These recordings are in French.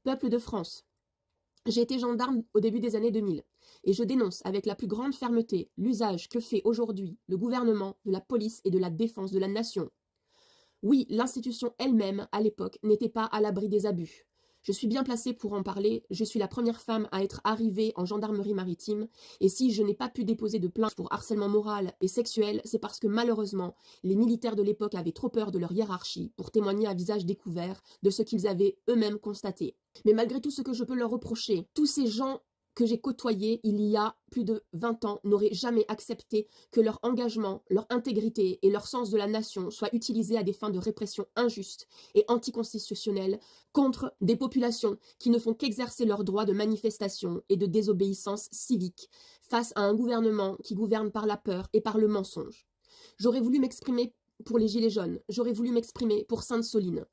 Peuple de France, j'ai été gendarme au début des années 2000 et je dénonce avec la plus grande fermeté l'usage que fait aujourd'hui le gouvernement de la police et de la défense de la nation. Oui, l'institution elle-même, à l'époque, n'était pas à l'abri des abus. Je suis bien placée pour en parler, je suis la première femme à être arrivée en gendarmerie maritime, et si je n'ai pas pu déposer de plainte pour harcèlement moral et sexuel, c'est parce que malheureusement, les militaires de l'époque avaient trop peur de leur hiérarchie pour témoigner à visage découvert de ce qu'ils avaient eux-mêmes constaté. Mais malgré tout ce que je peux leur reprocher, tous ces gens que j'ai côtoyés il y a plus de 20 ans n'auraient jamais accepté que leur engagement, leur intégrité et leur sens de la nation soient utilisés à des fins de répression injustes et anticonstitutionnelles contre des populations qui ne font qu'exercer leur droit de manifestation et de désobéissance civique face à un gouvernement qui gouverne par la peur et par le mensonge. J'aurais voulu m'exprimer pour les Gilets jaunes, j'aurais voulu m'exprimer pour Sainte-Soline.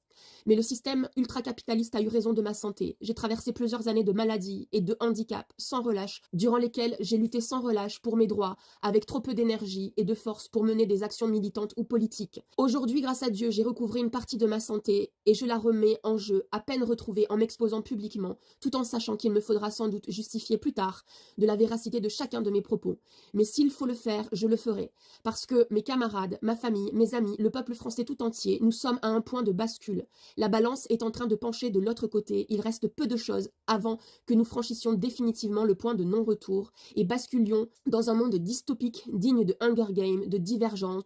Mais le système ultra-capitaliste a eu raison de ma santé. J'ai traversé plusieurs années de maladie et de handicap sans relâche, durant lesquelles j'ai lutté sans relâche pour mes droits, avec trop peu d'énergie et de force pour mener des actions militantes ou politiques. Aujourd'hui, grâce à Dieu, j'ai recouvré une partie de ma santé et je la remets en jeu, à peine retrouvée en m'exposant publiquement, tout en sachant qu'il me faudra sans doute justifier plus tard de la véracité de chacun de mes propos. Mais s'il faut le faire, je le ferai. Parce que mes camarades, ma famille, mes amis, le peuple français tout entier, nous sommes à un point de bascule. La balance est en train de pencher de l'autre côté, il reste peu de choses avant que nous franchissions définitivement le point de non-retour et basculions dans un monde dystopique digne de Hunger Games, de Divergence,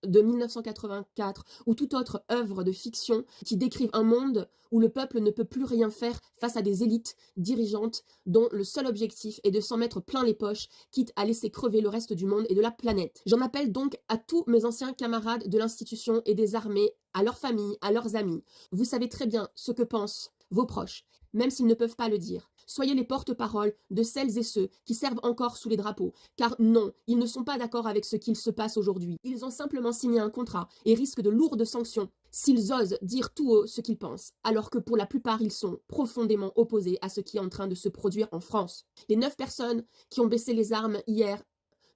de 1984 ou toute autre œuvre de fiction qui décrive un monde où le peuple ne peut plus rien faire face à des élites dirigeantes dont le seul objectif est de s'en mettre plein les poches, quitte à laisser crever le reste du monde et de la planète. J'en appelle donc à tous mes anciens camarades de l'institution et des armées, à leurs familles, à leurs amis. Vous savez très bien ce que pensent vos proches, même s'ils ne peuvent pas le dire. Soyez les porte-paroles de celles et ceux qui servent encore sous les drapeaux, car non, ils ne sont pas d'accord avec ce qu'il se passe aujourd'hui. Ils ont simplement signé un contrat et risquent de lourdes sanctions s'ils osent dire tout haut ce qu'ils pensent, alors que pour la plupart ils sont profondément opposés à ce qui est en train de se produire en France. Les 9 personnes qui ont baissé les armes hier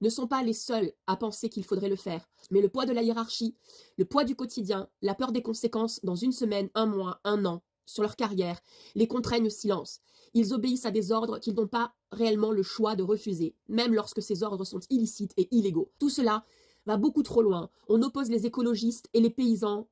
ne sont pas les seuls à penser qu'il faudrait le faire, mais le poids de la hiérarchie, le poids du quotidien, la peur des conséquences dans une semaine, un mois, un an, sur leur carrière, les contraignent au silence. Ils obéissent à des ordres qu'ils n'ont pas réellement le choix de refuser, même lorsque ces ordres sont illicites et illégaux. Tout cela va beaucoup trop loin. On oppose les écologistes et les paysans,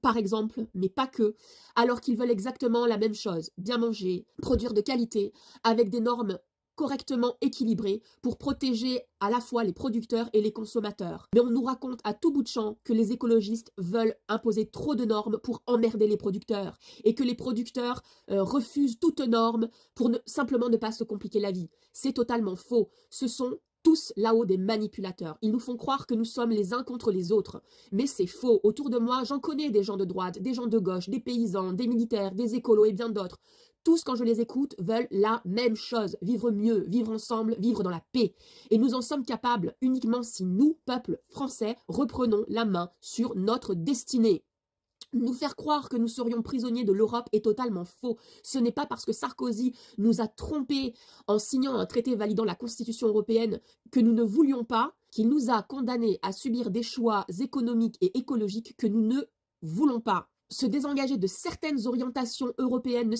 par exemple, mais pas que, alors qu'ils veulent exactement la même chose, bien manger, produire de qualité, avec des normes correctement équilibrées pour protéger à la fois les producteurs et les consommateurs. Mais on nous raconte à tout bout de champ que les écologistes veulent imposer trop de normes pour emmerder les producteurs et que les producteurs refusent toute norme pour simplement ne pas se compliquer la vie. C'est totalement faux. Ce sont tous là-haut des manipulateurs. Ils nous font croire que nous sommes les uns contre les autres. Mais c'est faux. Autour de moi, j'en connais des gens de droite, des gens de gauche, des paysans, des militaires, des écolos et bien d'autres. Tous, quand je les écoute, veulent la même chose, vivre mieux, vivre ensemble, vivre dans la paix. Et nous en sommes capables uniquement si nous, peuple français, reprenons la main sur notre destinée. Nous faire croire que nous serions prisonniers de l'Europe est totalement faux. Ce n'est pas parce que Sarkozy nous a trompés en signant un traité validant la Constitution européenne que nous ne voulions pas, qu'il nous a condamnés à subir des choix économiques et écologiques que nous ne voulons pas. Se désengager de certaines orientations européennes ne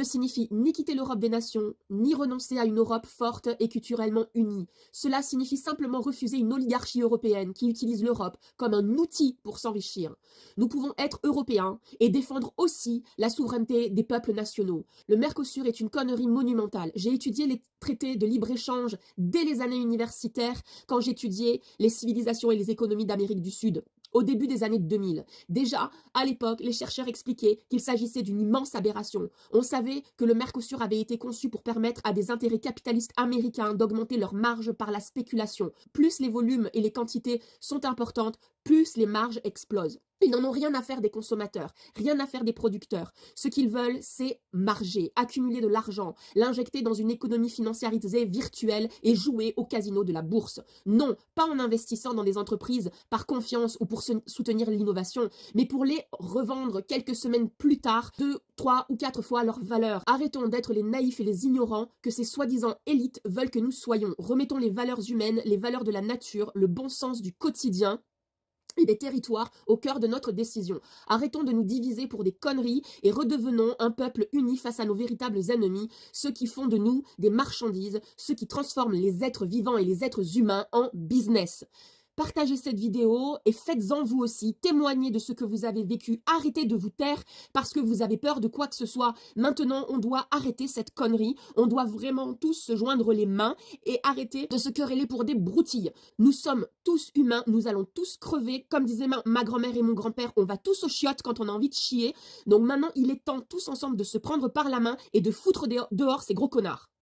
signifie ni quitter l'Europe des nations, ni renoncer à une Europe forte et culturellement unie. Cela signifie simplement refuser une oligarchie européenne qui utilise l'Europe comme un outil pour s'enrichir. Nous pouvons être européens et défendre aussi la souveraineté des peuples nationaux. Le Mercosur est une connerie monumentale. J'ai étudié les traités de libre-échange dès les années universitaires quand j'étudiais les civilisations et les économies d'Amérique du Sud. Au début des années 2000. Déjà, à l'époque, les chercheurs expliquaient qu'il s'agissait d'une immense aberration. On savait que le Mercosur avait été conçu pour permettre à des intérêts capitalistes américains d'augmenter leurs marges par la spéculation. Plus les volumes et les quantités sont importantes, plus les marges explosent. Ils n'en ont rien à faire des consommateurs, rien à faire des producteurs. Ce qu'ils veulent, c'est marger, accumuler de l'argent, l'injecter dans une économie financiarisée virtuelle et jouer au casino de la bourse. Non, pas en investissant dans des entreprises par confiance ou pour soutenir l'innovation, mais pour les revendre quelques semaines plus tard, 2, 3 ou 4 fois leur valeur. Arrêtons d'être les naïfs et les ignorants que ces soi-disant élites veulent que nous soyons. Remettons les valeurs humaines, les valeurs de la nature, le bon sens du quotidien et des territoires au cœur de notre décision. Arrêtons de nous diviser pour des conneries et redevenons un peuple uni face à nos véritables ennemis, ceux qui font de nous des marchandises, ceux qui transforment les êtres vivants et les êtres humains en business. Partagez cette vidéo et faites-en vous aussi, témoignez de ce que vous avez vécu, arrêtez de vous taire parce que vous avez peur de quoi que ce soit. Maintenant, on doit arrêter cette connerie, on doit vraiment tous se joindre les mains et arrêter de se quereller pour des broutilles. Nous sommes tous humains, nous allons tous crever, comme disait ma grand-mère et mon grand-père, on va tous aux chiottes quand on a envie de chier. Donc maintenant, il est temps tous ensemble de se prendre par la main et de foutre dehors ces gros connards.